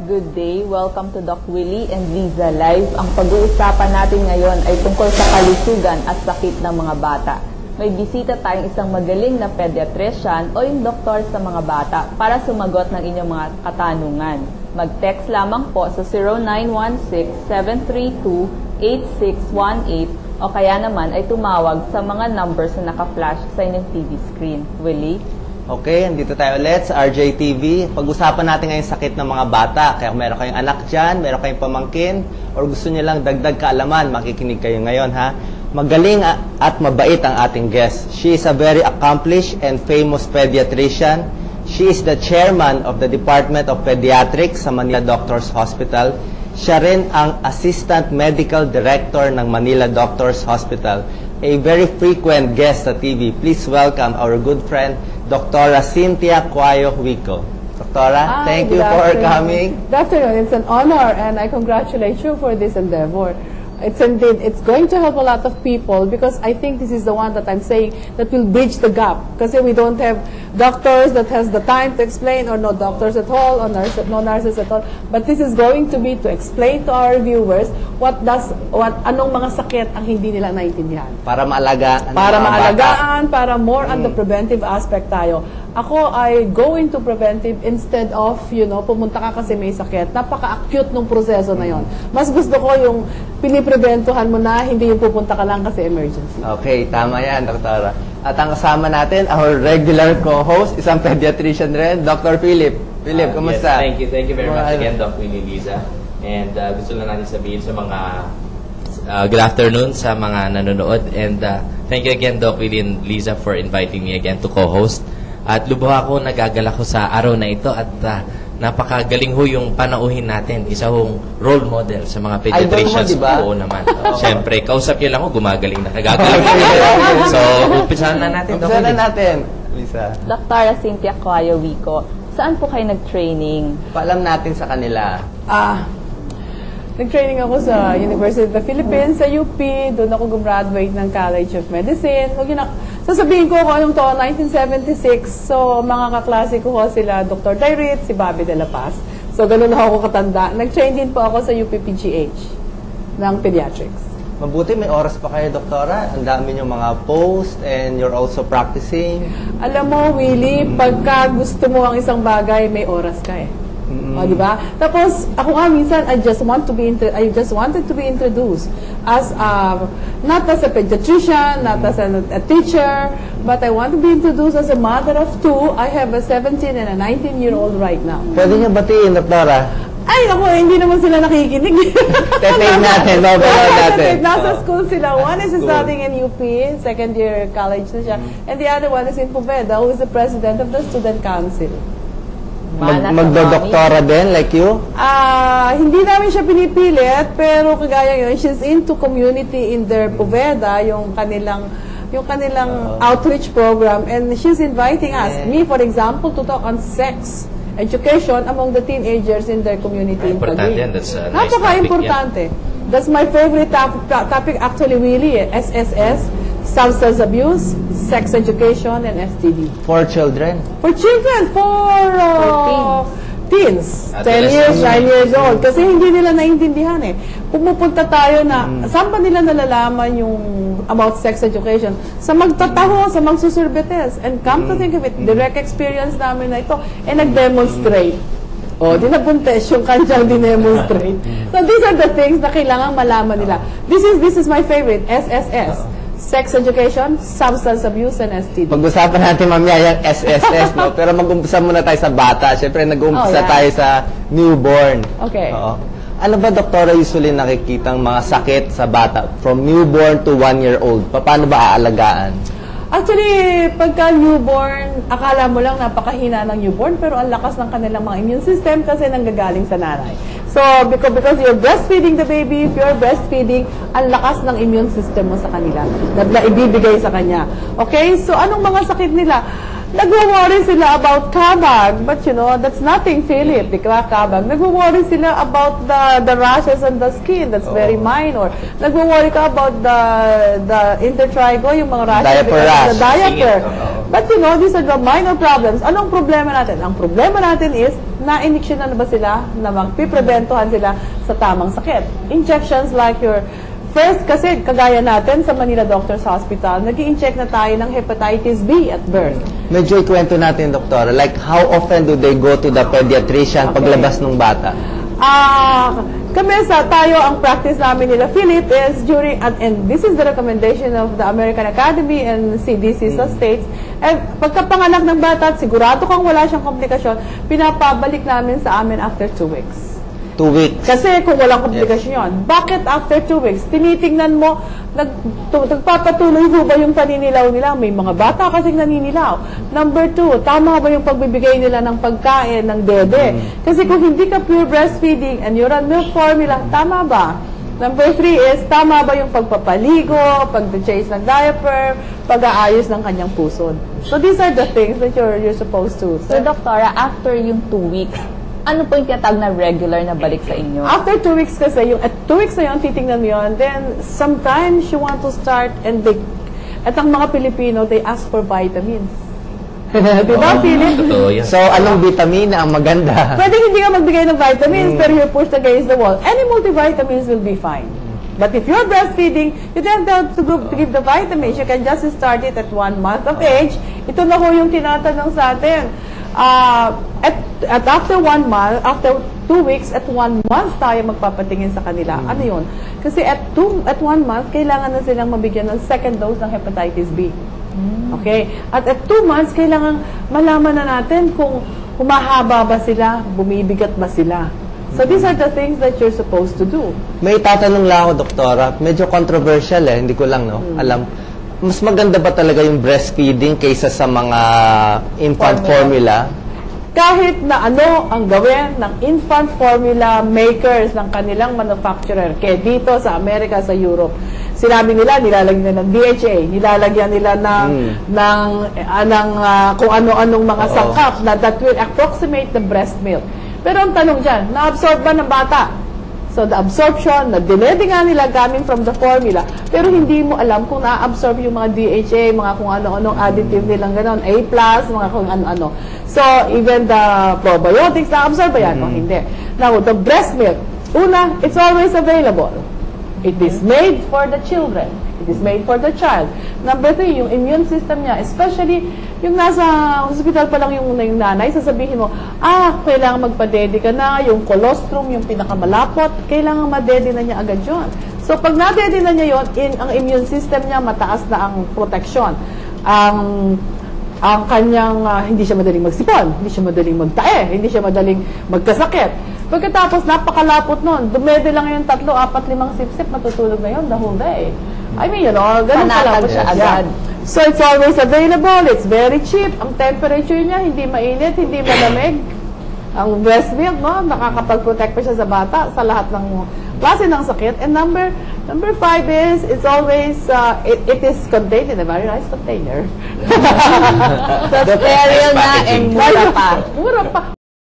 Good day. Welcome to Doc Willie and Liza Live. Ang pag-uusapan natin ngayon ay tungkol sa kalusugan at sakit ng mga bata. May bisita tayong isang magaling na pediatrician o yung doktor sa mga bata para sumagot ng inyong mga katanungan. Mag-text lamang po sa 0916-732-8618 o kaya naman ay tumawag sa mga numbers na naka-flash sa inyong TV screen. Willie? Okay, andito tayo ulit sa RJTV. Pag-usapan natin ngayon sakit ng mga bata. Kaya kung meron kayong anak dyan, meron kayong pamangkin, or gusto nyo lang dagdag kaalaman, makikinig kayo ngayon, ha? Magaling at mabait ang ating guest. She is a very accomplished and famous pediatrician. She is the chairman of the Department of Pediatrics sa Manila Doctors Hospital. Siya rin ang Assistant Medical Director ng Manila Doctors Hospital. A very frequent guest sa TV. Please welcome our good friend, Dr. Cynthia Cuayo Wico. Doctora, thank you for coming. Good afternoon. It's an honor, and I congratulate you for this endeavor. It's going to help a lot of people because I think this is the one that I'm saying that will bridge the gap. Because we don't have doctors that has the time to explain, or no doctors at all, or no nurses at all. But this is going to be to explain to our viewers anong mga sakit ang hindi nila naintindihan. Para maalagaan. Para more on the preventive aspect tayo. Ako ay go into preventive instead of, pumunta ka kasi may sakit. Napaka-acute nung proseso na yon. Mas gusto ko yung piniprebentuhan mo na, hindi yung pupunta ka lang kasi emergency. Okay, tama yan, Doktora. At ang kasama natin, our regular co-host, isang pediatrician rin, Dr. Philip. Philip, kumusta? Yes, thank you very much again, Doc Willie, Liza. And gusto lang natin sabihin sa mga good afternoon sa mga nanonood. And thank you again, Doc Willie and Liza, for inviting me again to co-host. At lubha ako, nagagala ko sa araw na ito at napakagaling ho yung panauhin natin. Isa hong role model sa mga pediatricians. Diba? Oo naman. Siyempre, kausap niyo lang ho, gumagaling na. Nagagaling na. So, umpisahan na natin. Umpisahan na natin, Lisa. Dr. Cynthia Cuayo Wico, saan po kayo nag-training? Paalam natin sa kanila. Nag-training ako sa University of the Philippines, sa UP. Doon ako gumraduate ng College of Medicine. Sasabihin ko kung anong to, 1976. So, mga kaklase ko sila Dr. Dairit, si Bobby De La Paz. So, ganun ako katanda. Nag-train din po ako sa UPPGH ng Pediatrics. Mabuti, may oras pa kayo, Doktora. Ang dami niyong mga post and you're also practicing. Alam mo, Willie, pagka gusto mo ang isang bagay, may oras ka eh. O, diba? Tapos, ako nga minsan, I just wanted to be introduced as not as a pediatrician, not as a teacher, but I want to be introduced as a mother of two. I have a 17 and a 19-year-old right now. Pwede niyo batiin, Doktora? Ay, ako, hindi naman sila nakikinig. Tape natin, natin. Nasa school sila. One is studying in UP, second year college na siya. And the other one is in Poveda, who is the president of the student council. Magdodoktora din, like you? Hindi namin siya pinipilit, pero kagaya yun, she's into community in their Poveda, yung kanilang outreach program, and she's inviting us, me for example, to talk on sex education among the teenagers in their community. Importante yan, that's a nice Napaka-importante. Yeah. That's my favorite topic actually, really, SSS, substance abuse, sex education, and STD. For children? For children, for teens. 10 years, 9 years old. Kasi hindi nila naintindihan eh. Pumupunta tayo na, saan ba nila nalalaman yung about sex education? Sa magtataho, sa magsusurbetes. And come to think of it, direct experience namin na ito, nag-demonstrate. Di nabuntes yung kanyang dinemonstrate. So these are the things na kailangan malaman nila. This is my favorite, SSS. Sex education, substance abuse, and STD. Pag-usapan natin mamaya yung SSS, no? Pero mag-umpisa muna tayo sa bata. Siyempre, nag-umpisa tayo sa newborn. Okay. Oo. Ano ba, Doktora, usually nakikitang mga sakit sa bata from newborn to 1-year-old? Paano ba aalagaan? Actually, pagka newborn, akala mo lang napakahina ng newborn, pero ang lakas ng kanilang mga immune system kasi nanggagaling sa nanay. So, because you're breastfeeding the baby, if you're breastfeeding, ang lakas ng immune system mo sa kanila na ibibigay sa kanya. Okay? So, anong mga sakit nila? Nagwo-worry sila about kabag, but that's nothing, Philip, di ka kabag. Nagwo-worry sila about the rashes on the skin, that's very minor. Nagwo-worry ka about the intertrigo, yung mga rashes. Diaper rash. The diaper. But you know, these are the minor problems. Anong problema natin? Ang problema natin is, na-injection na ba sila na magpipreventohan sila sa tamang sakit? Injections like your first, kasi kagaya natin sa Manila Doctors Hospital, nag-i-inject na tayo ng hepatitis B at birth. Medyo ikwento natin, Doktora, like how often do they go to the pediatrician paglabas ng bata? Tayo, ang practice namin nila, Philip, is during, and this is the recommendation of the American Academy and CDC sa States, pagkapanganak ng bata at sigurado kang wala siyang komplikasyon, pinapabalik namin sa amin after 2 weeks. 2 weeks. Kasi kung walang komplikasyon yun, bakit after 2 weeks? Tinitingnan mo, nagpapatuloy ho ba yung paninilaw nila? May mga bata kasing naninilaw. Number 2, tama ba yung pagbibigay nila ng pagkain, ng dede? Kasi kung hindi ka pure breastfeeding and you're on milk formula, tama ba? Number 3 is, tama ba yung pagpapaligo, pag-change ng diaper, pag-aayos ng kanyang pusod? So these are the things that you're supposed to. So, Doktora, after yung 2 weeks, ano po yung tinatawag na regular na balik sa inyo? After 2 weeks kasi, at 2 weeks na yun, titingnan mo yun, then sometimes you want to start and at ang mga Pilipino, they ask for vitamins. Diba, Philip? Totoo yan. So, anong vitamina ang maganda? Pwede hindi ka magbigay ng vitamins, pero you're pushed against the wall. Any multivitamins will be fine. But if you're breastfeeding, you don't have to give the vitamins. You can just start it at 1 month of age. Ito na ho yung tinatanong sa atin. At after 1 month, after 2 weeks, at 1 month tayo magpapatingin sa kanila. Ano yun? Kasi at 1 month, kailangan na silang mabigyan ng second dose ng hepatitis B. Okay? At 2 months, kailangan malaman na natin kung humahaba ba sila, bumibigat ba sila. So these are the things that you're supposed to do. May tatanong lang ako, Doktora. Medyo controversial hindi ko lang alam. Mas maganda ba talaga yung breastfeeding kaysa sa mga infant formula? Kahit na ano ang gawin ng infant formula makers ng kanilang manufacturer, kaya dito sa Amerika, sa Europe, sinabi nila, nilalagyan nila ng DHA, nilalagyan nila ng kung ano-anong mga sangkap na that will approximate the breast milk. Pero ang tanong dyan, na-absorb ba ng bata? So the absorption, na-dinedi nga nila coming from the formula, pero hindi mo alam kung na-absorb yung mga DHA, mga kung ano-anong additive nilang gano'n, A+, mga kung ano-ano. So even the probiotics, na-absorb ba yan? O hindi. Now, the breast milk, una, it's always available. It is made for the children. It is made for the child. Number 3, yung immune system niya, especially yung nasa hospital pa lang yung nanay, sasabihin mo, kailangan magpadede ka na, yung colostrum, yung pinakamalapot, kailangan madede na niya agad yun. So, pag nadede na niya yun, ang immune system niya, mataas na ang protection. Ang kanyang, hindi siya madaling magsipon, hindi siya madaling magtae, hindi siya madaling magkasakit. Pagkatapos, napakalapot nun, dumede lang yung 3, 4, 5 sip-sip, matutulog na yun the whole day. I mean, ganun kalapot siya agad. So, it's always available, it's very cheap, ang temperature niya, hindi mainit, hindi malamig. Ang breast milk, nakakapag-protect pa siya sa bata sa lahat ng klase ng sakit. And number 5 is, it's always, it is contained in a very nice container. So, steril na and mura pa. Mura pa.